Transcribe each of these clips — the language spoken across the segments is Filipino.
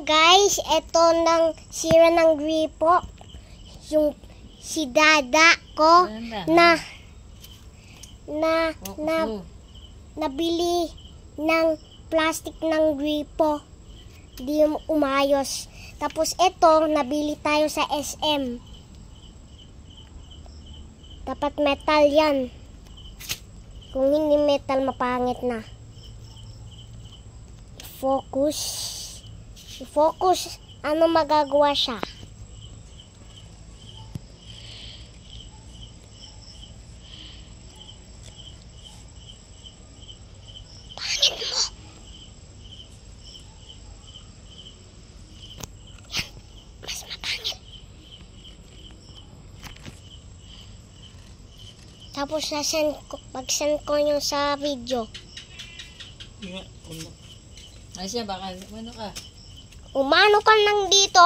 guys, ito nang sira ng gripo. Yung si dada ko nabili ng plastic ng gripo. Di umayos. Tapos ito, nabili tayo sa SM. Dapat metal yan. Kung hindi metal, mapangit na. I-focus, ano magagawa siya? Pangit mo! Yan, mas mapangit. Tapos pag-send ko yung sa video. Ay siya, baka umano ka. Umano ka nang dito.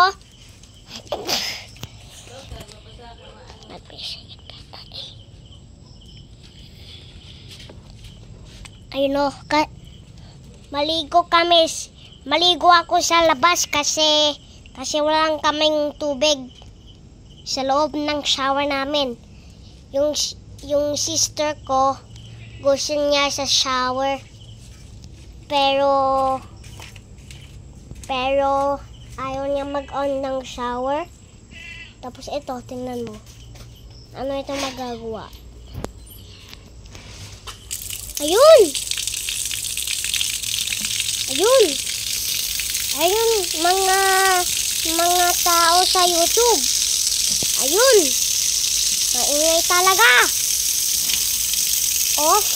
Ayun o, maligo kami. Maligo ako sa labas kasi walang kaming tubig sa loob ng shower namin. Yung sister ko, gusto niya sa shower. Pero ayaw niya mag-on ng shower. Tapos ito, tingnan mo. Ano ito magagawa? Ayun! Ayun! Ayun, mga tao sa YouTube. Ayun! Maingay talaga! Off!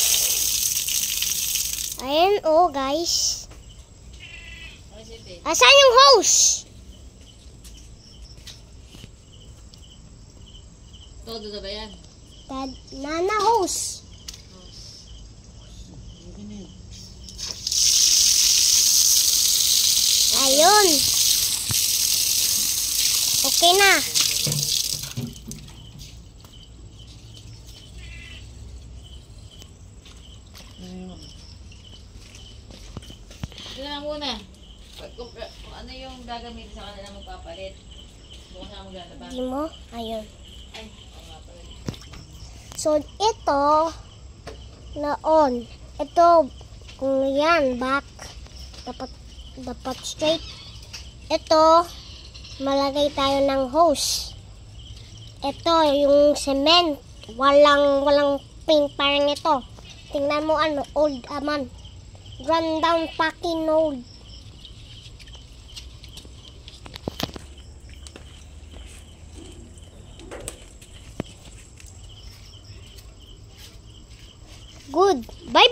Ayan, oh guys. Asan yung hose? Todo na ba yan? Nana hose. Ayun. Okay na. Ito na muna. Kung ano yung gagamitin sa kanila magpapalit. Bukas na maglalaba. Hindi mo? Ayun. Ay, nga pala. So, ito na on. Ito, kung yan, back. Dapat straight. Ito, malagay tayo ng hose. Ito, yung cement. Walang paint parang ito. Tingnan mo ano, old aman. Run down fucking old. Good. Bye-bye.